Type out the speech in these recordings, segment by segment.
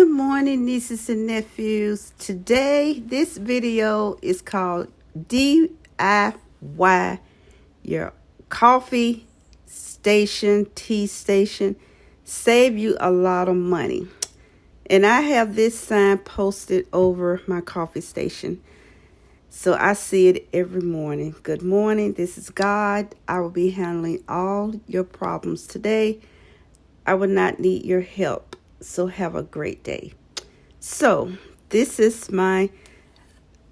Good morning, nieces and nephews. Today, this video is called DIY your coffee station, tea station, save you a lot of money. And I have this sign posted over my coffee station. So I see it every morning. Good morning, this is God. I will be handling all your problems today. I will not need your help. So have a great day. So this is my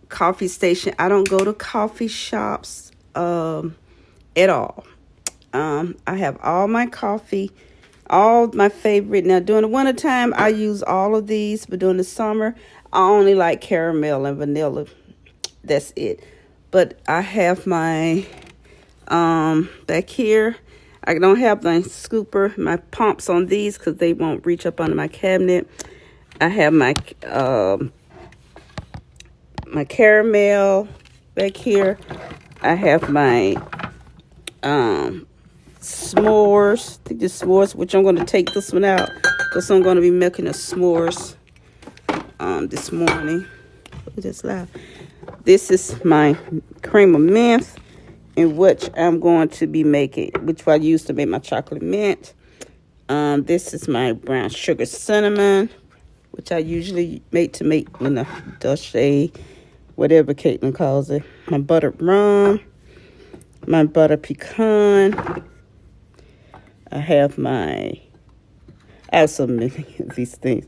coffee station. I don't go to coffee shops at all. I have all my coffee, all my favorite. Now during the winter time, I use all of these, but during the summer, I only like caramel and vanilla. That's it. But I have my back here. I don't have my scooper, my pumps on these because they won't reach up under my cabinet. I have my my caramel back here. I have my s'mores. I think the s'mores, which I'm going to take this one out because I'm going to be making a s'mores this morning. Just loud. This is my cream of mint, in which I'm going to be making, which I used to make my chocolate mint. This is my brown sugar cinnamon, which I usually make when the dulce, whatever Caitlin calls it. My buttered rum, my butter pecan. I have so many of these things.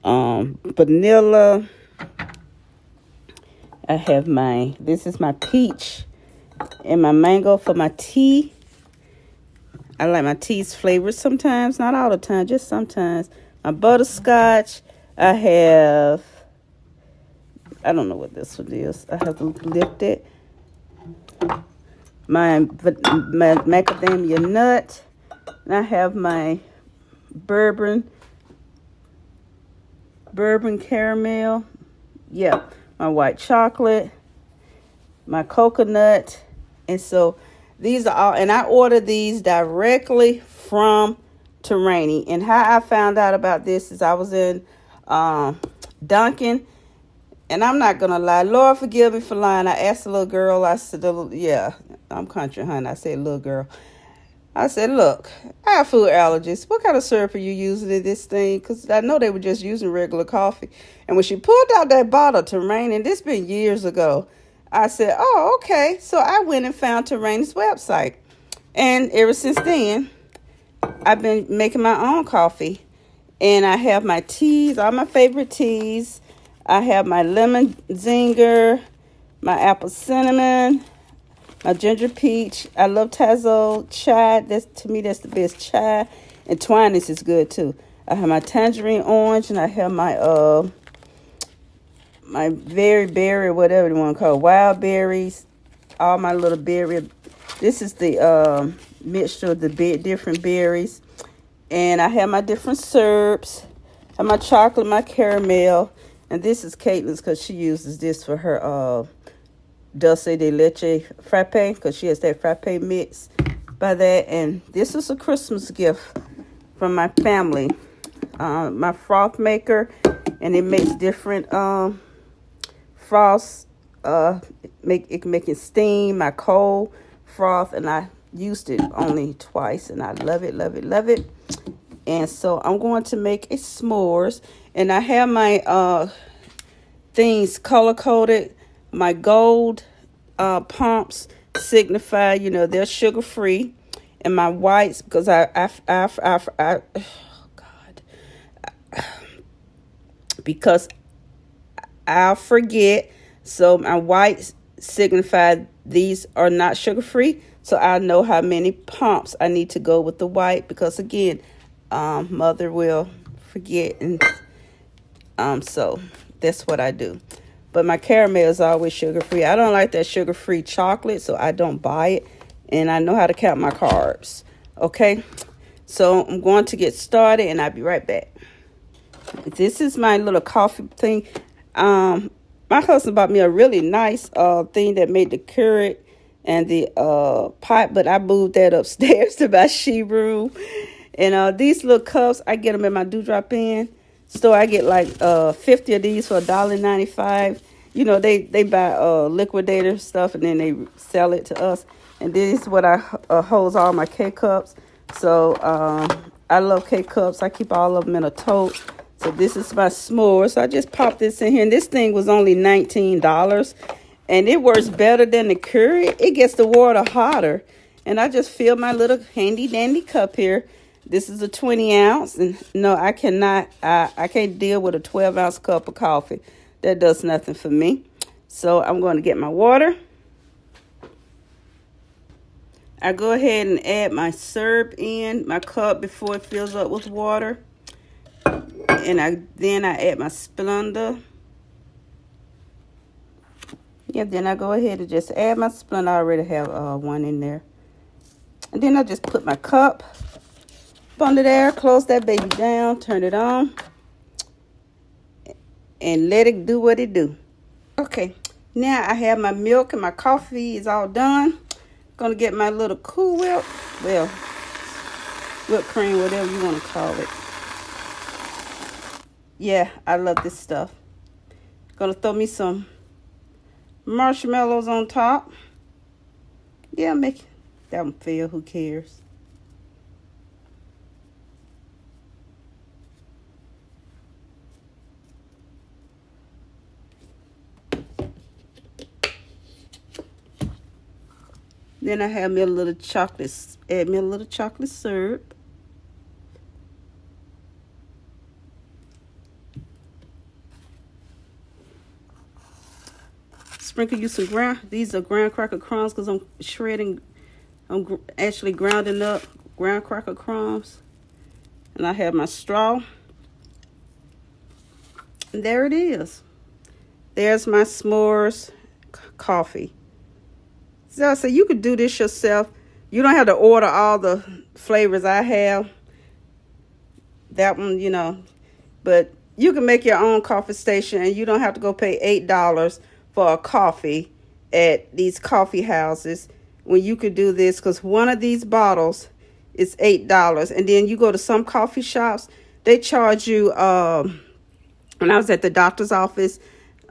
Vanilla. I have this is my peach and my mango for my tea. I like my teas flavored sometimes, not all the time, just sometimes. My butterscotch. I don't know what this one is. I have to lift it. My macadamia nut. And I have my bourbon caramel. Yeah, my white chocolate, my coconut. And so these are all, and I ordered these directly from Terrainy. And how I found out about this is I was in Dunkin', and I'm not going to lie. Lord, forgive me for lying. I asked the little girl, I said, yeah, I'm country, honey. I said, little girl. I said, look, I have food allergies. What kind of syrup are you using in this thing? Because I know they were just using regular coffee. And when she pulled out that bottle of Terrain, and this been years ago, I said, oh, okay. So I went and found Terrain's website. And ever since then, I've been making my own coffee. And I have my teas, all my favorite teas. I have my lemon zinger, my apple cinnamon, my ginger peach. I love Tazo chai. To me, that's the best chai. And Twinings is good too. I have my tangerine orange, and I have my my very berry, whatever you want to call it, wild berries. All my little berry. This is the mixture of the different berries. And I have my different syrups. I have my chocolate, my caramel. And this is Caitlin's because she uses this for her dulce de leche frappe, because she has that frappe mix by that. And this is a Christmas gift from my family. My froth maker, and it makes different froths. It can make it steam. My cold froth, and I used it only twice, and I love it, love it, love it. And so I'm going to make a s'mores, and I have my things color coded. My gold pumps signify, they're sugar free, and my whites, because because I'll forget. So my whites signify these are not sugar free. So I know how many pumps I need to go with the white, because again, mother will forget, and so that's what I do. But my caramel is always sugar-free. I don't like that sugar-free chocolate, so I don't buy it. And I know how to count my carbs. Okay? So I'm going to get started, and I'll be right back. This is my little coffee thing. My husband bought me a really nice thing that made the Keurig and the pot, but I moved that upstairs to my she room. And these little cups, I get them in my dewdrop bin. store, I get like 50 of these for $1.95. You know, they buy liquidator stuff and then they sell it to us. And this is what I holds all my K-cups. So I love K-cups. I keep all of them in a tote. So this is my s'more. So I just popped this in here. And this thing was only $19. And it works better than the Keurig. It gets the water hotter. And I just fill my little handy dandy cup here. This is a 20 ounce. And no, I cannot. I can't deal with a 12-ounce cup of coffee. That does nothing for me. So I'm going to get my water. I go ahead and add my syrup in my cup before it fills up with water. And then I add my Splenda. Yeah, then I go ahead and just add my Splenda. I already have one in there. And then I just put my cup up under there, close that baby down, turn it on, and let it do what it do. Okay, now I have my milk and my coffee is all done. Gonna get my little Cool Whip, well, whipped cream, whatever you want to call it. Yeah, I love this stuff. Gonna throw me some marshmallows on top. Yeah, make that one feel, who cares? Then I have me a little chocolate, add me a little chocolate syrup. Sprinkle you some these are ground cracker crumbs because I'm actually grounding up ground cracker crumbs. And I have my straw. And there it is. There's my s'mores coffee. So you could do this yourself. You don't have to order all the flavors I have. That one, you know. But you can make your own coffee station and you don't have to go pay $8 for a coffee at these coffee houses when you could do this, because one of these bottles is $8. And then you go to some coffee shops, they charge you, when I was at the doctor's office,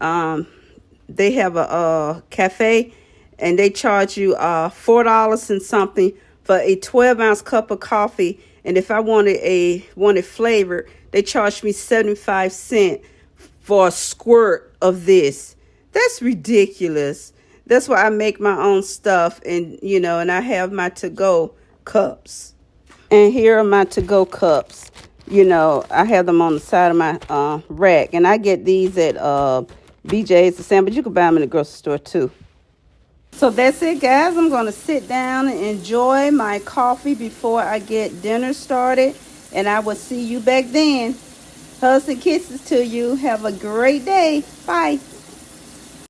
they have a cafe and they charge you $4 and something for a 12-ounce cup of coffee. And if I wanted flavored, they charged me 75 cents for a squirt of this. That's ridiculous. That's why I make my own stuff, and you know, and I have my to-go cups. And here are my to-go cups. You know, I have them on the side of my rack, and I get these at BJ's the same, but you can buy them in the grocery store too. So that's it, guys. I'm going to sit down and enjoy my coffee before I get dinner started, and I will see you back then. Hugs and kisses to you. Have a great day. Bye.